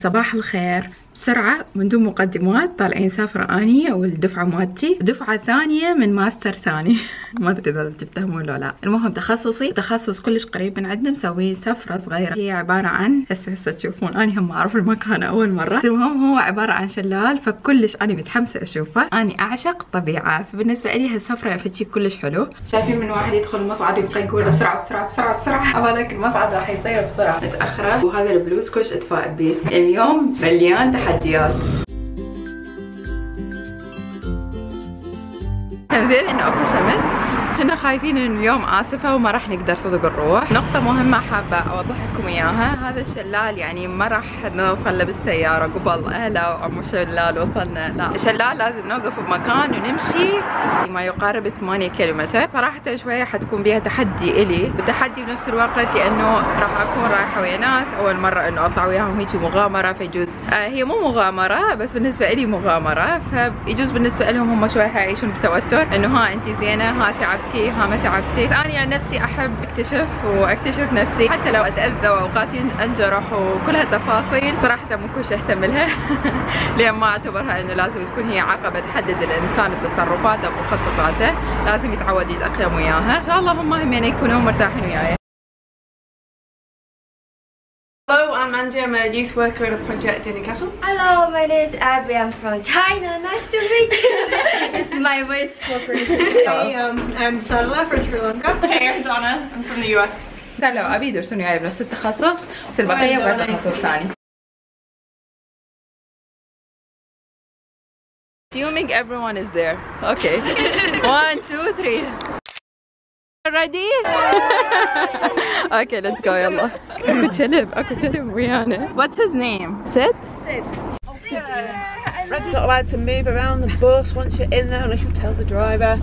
صباح الخير. بسرعة من دون مقدمات، طالعين سافرة اني والدفعة مالتي، دفعة ثانية من ماستر ثاني. ما ادري اذا تفتهمون ولا لا. المهم تخصصي تخصص كلش قريب من عندنا، مسوين سفرة صغيرة. هي عبارة عن هسه تشوفون، اني هم اعرف المكان اول مرة. المهم هو عبارة عن شلال، فكلش اني متحمسة اشوفه. اني اعشق الطبيعة، فبالنسبة لي هالسفرة فتشي كلش حلو. شايفين من واحد يدخل المصعد ويبقى يقول بسرعة بسرعة بسرعة بسرعة، عبالك المصعد راح يطير بسرعة. متأخرة وهذا البلوز كلش اتفائل به. اليوم مليان تحديات. زين انه اكو شمس، كنا خايفين ان اليوم اسفه وما راح نقدر صدق نروح. نقطه مهمه حابه اوضح لكم اياها، هذا الشلال يعني ما راح نوصل له بالسياره قبل اهلا وعمو شلال وصلنا، لا الشلال لازم نوقف بمكان ونمشي ما يقارب 8 كيلومتر. صراحه شويه حتكون بيها تحدي الي، وتحدي بنفس الوقت لانه راح اكون رايحه ويا ناس اول مره انه اطلع وياهم هيك مغامره، فيجوز هي مو مغامره بس بالنسبه لي مغامره، فيجوز بالنسبه لهم هم شويه حيعيشون بتوتر انه ها انت زينه، ها تعبتي، ها ما تعبتي. بس انا عن نفسي احب اكتشف نفسي حتى لو اتاذى واوقات انجرح وكل هالتفاصيل. صراحه مو كلش اهتم لها لان ما اعتبرها انه لازم تكون هي عقبه تحدد الانسان بتصرفاته ومخططاته، لازم يتعود يتاقلم وياها. ان شاء الله هم يعني يكونون مرتاحين وياي. Hello, I'm Angie. I'm a youth worker in a project in Newcastle. Hello, my name is Abby. I'm from China. Nice to meet you. This is my wish for Christmas. Hey, I'm Sarla from Sri Lanka. Hey, I'm Donna. I'm from the US. سهلا وأبي يدرسون وياي بنفس التخصص، بس البقية بغير تخصص ثاني. Assuming everyone is there. Okay. 1, 2, 3. Ready? Okay, let's go. يلا. اكو كلب ويانا. What's his name? Sid? Sid. You're not allowed to move around the bus once you're in there unless you tell the driver.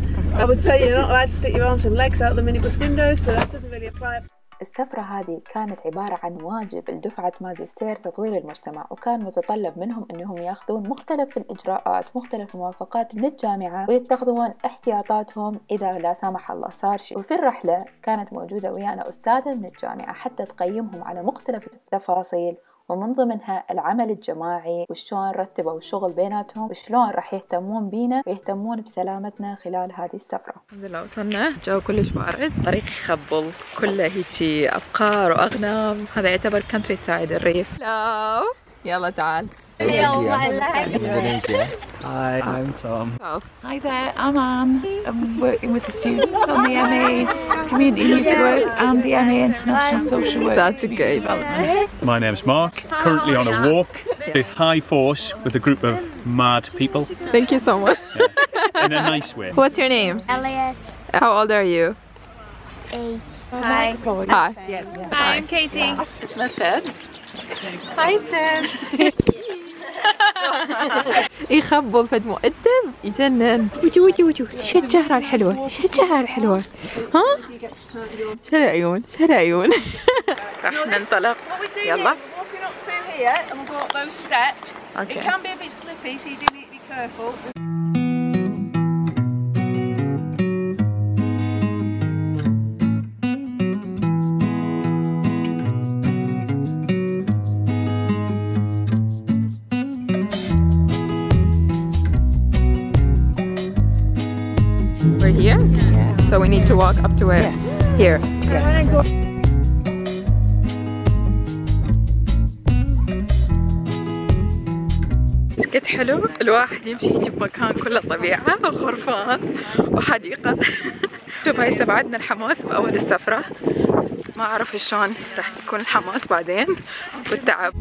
I would say you're not allowed to stick your arms and legs out the minibus windows, but that doesn't really apply. السفرة هذه كانت عبارة عن واجب لدفعة ماجستير تطوير المجتمع، وكان متطلب منهم أنهم ياخذون مختلف الإجراءات، مختلف الموافقات من الجامعة، ويتخذون احتياطاتهم إذا لا سمح الله صار شيء. وفي الرحلة كانت موجودة ويانا أستاذة من الجامعة حتى تقيمهم على مختلف التفاصيل، ومن ضمنها العمل الجماعي وشلون رتبوا الشغل بيناتهم وشلون راح يهتمون بينا ويهتمون بسلامتنا خلال هذه السفرة. الحمد لله وصلنا. الجو كلش بارد، طريق يخبل، كله هيجي أبقار وأغنام. هذا يعتبر كانتري سايد، الريف. لا يلا تعال. Hi, I'm Tom. Hi there, I'm Anne. I'm working with the students on the MA Community Youth Work and the MA International Social Work. That's great. Development. My name's Mark. Currently on a walk, a high force with a group of mad people. Thank you so much. Yeah. In a nice way. What's your name? Elliot. How old are you? 8. Hi. Hi. Hi, I'm Katie. اسمه Sid. Hi, Sid. يخبل فد مؤدب يجنن. وجو شجرة الحلوة، شجرة الحلوة. ها؟ شو العيون، شو العيون. راح ننطلق. يلا. Walking up through here and we'll go up those steps. Okay. It can be a bit slippy, so you do need to be careful. We're here? Yeah. So we need to walk up to where? Yes. Here. Yes. قد حلو الواحد يمشي يجي بمكان كله طبيعة وخرفان وحديقة. شوف هاي استبعدنا الحماس بأول السفرة، ما أعرف شلون راح يكون الحماس بعدين والتعب.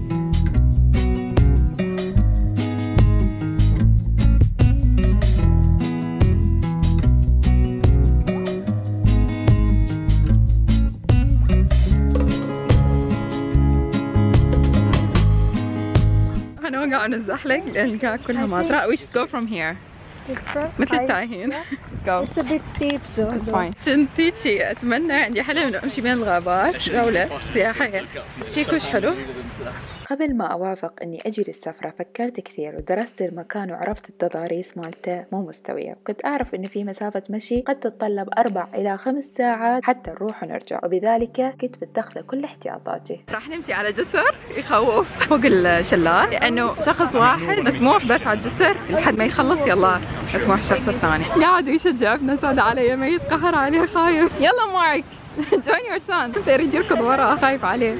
أنا قاعد نزحلق لأن قاعد كلها ماطرة. We should go from here. مثل التايهين. Go. It's a bit steep, so It's fine. كنت هيجي أتمنى عندي حلم إنه أمشي بين الغابات جولة سياحية. شي كلش حلو. قبل ما أوافق أني أجي للسفرة فكرت كثير ودرست المكان وعرفت التضاريس مالته مو مستوية، وكنت أعرف أنه في مسافة مشي قد تتطلب 4 إلى 5 ساعات حتى نروح ونرجع، وبذلك كنت بتخذ كل احتياطاتي. راح نمشي على جسر يخوف فوق الشلال، لأنه شخص واحد مسموح بس على الجسر لحد ما يخلص يلا مسموح الشخص الثاني. قاعد يشجع ابنه سود عليه ما يتقهر عليه خايف. يلا مارك join your son. يريد يركض وراه خايف عليه.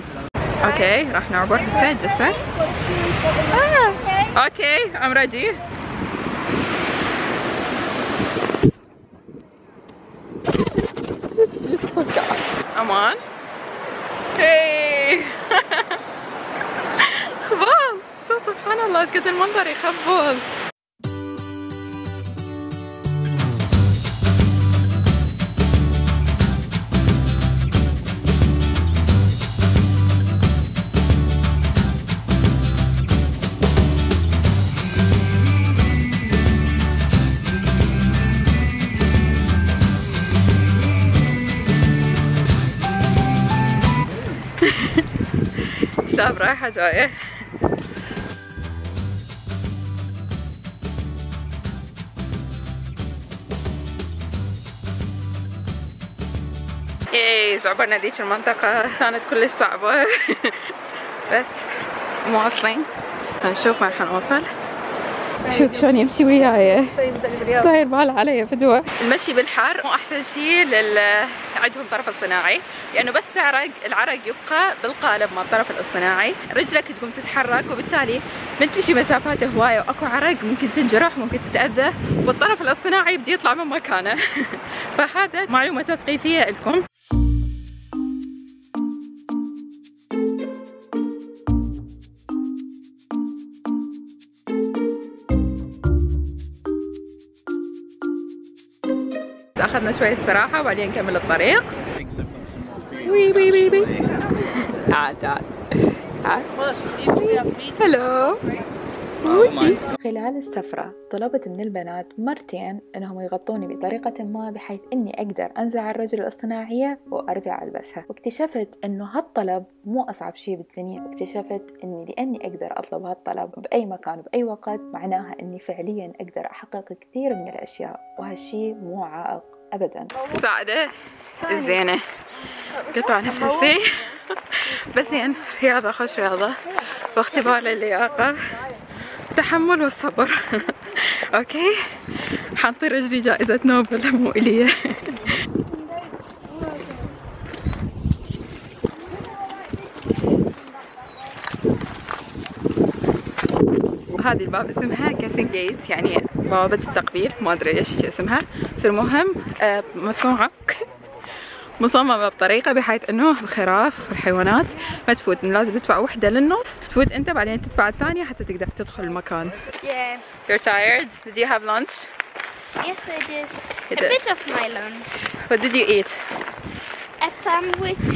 اوكي راح نعبر هسه الجسر. اوكي I'm ready. امان هي خبال. شو سبحان الله ايش قد المنظر يخبل. شاب رايحة جاية. عبرنا ذيك المنطقة كانت كلش صعبة بس مواصلين. هنشوف وين حنوصل. شوف شلون يمشي وياي داير باله علي فدوة. المشي بالحر مو احسن شيء عندهم طرف اصطناعي، لانه بس تعرق العرق يبقى بالقالب مال الطرف الاصطناعي، رجلك تقوم تتحرك وبالتالي من تمشي مسافات هوايه واكو عرق ممكن تنجرح ممكن تتاذى والطرف الاصطناعي بدي يطلع من مكانه. فهذا معلومه تثقيفيه لكم. أخذنا شوي استراحة وبعدين نكمل الطريق. وي وي وي وي. تعال تعال تعال. هلو. خلال السفرة طلبت من البنات مرتين انهم يغطوني بطريقة ما بحيث اني اقدر انزع الرجل الاصطناعية وارجع البسها، واكتشفت انه هالطلب مو اصعب شيء بالدنيا، واكتشفت اني لاني اقدر اطلب هالطلب باي مكان باي وقت معناها اني فعليا اقدر احقق كثير من الاشياء، وهالشيء مو عائق ابدا. السعادة الزينة قطع نفسي بس زين رياضة خوش رياضة واختبار للياقة التحمل والصبر. اوكي حنطي رجلي جائزة نوبل مو إلي. هذه الباب اسمها كاسنج جيت، يعني بوابة التقبيل، ما ادري ايش اسمها، بس المهم مصممة بطريقة بحيث انه الخراف والحيوانات ما تفوت، لازم تدفع وحدة للنص تفوت انت بعدين تدفع الثانية حتى تقدر تدخل المكان. Yeah. You're tired? Did you have lunch? Yes, I did. You A did? bit of my lunch. What did you eat? A sandwich.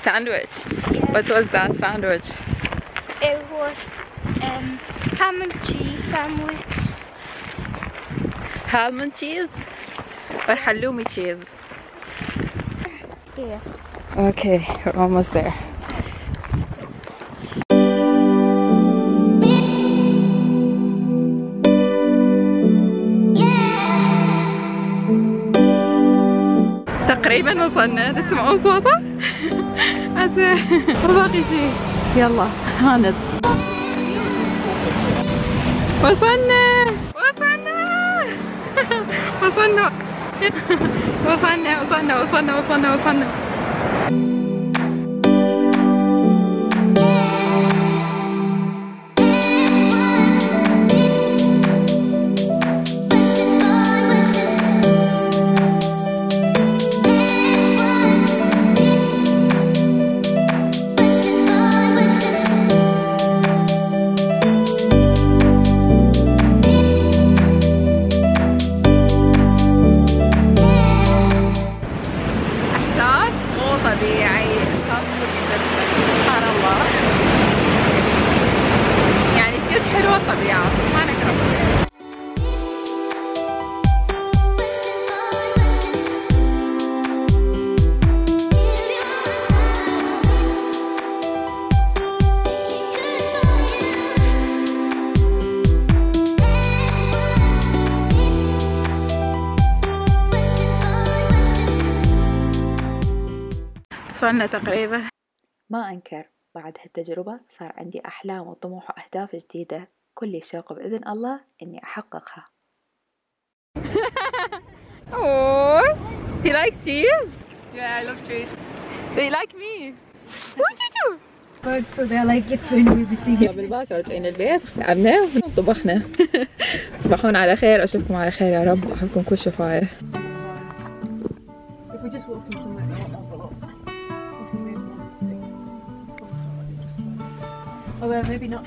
Sandwich? Yeah. What was that sandwich? It was ham and cheese sandwich. Ham and cheese? Or halloumi cheese? Yeah. Okay, we're almost there. تقريبا وصلنا، تسمعون صوته؟ باقي شيء. يلا هاند. وصلنا وصلنا وصلنا وصلنا وصلنا وصلنا وصلنا وصلنا. طبيعي سبحان الله، يعني كيف حلوة الطبيعة سبحانك ربنا. وصلنا تقريبا. ما أنكر بعد هالتجربة صار عندي أحلام وطموح وأهداف جديدة، كل شوق بإذن الله إني أحققها. Oh, he likes cheese. Yeah, I love cheese. Do you like me? What did you do? Birds, so they're like it's going to be singing. بالباص راجعين البيت، تعبنا طبخنا. تصبحون على خير، أشوفكم على خير يا رب، أحبكم كل شفاية. If we just walk in somewhere, although maybe not.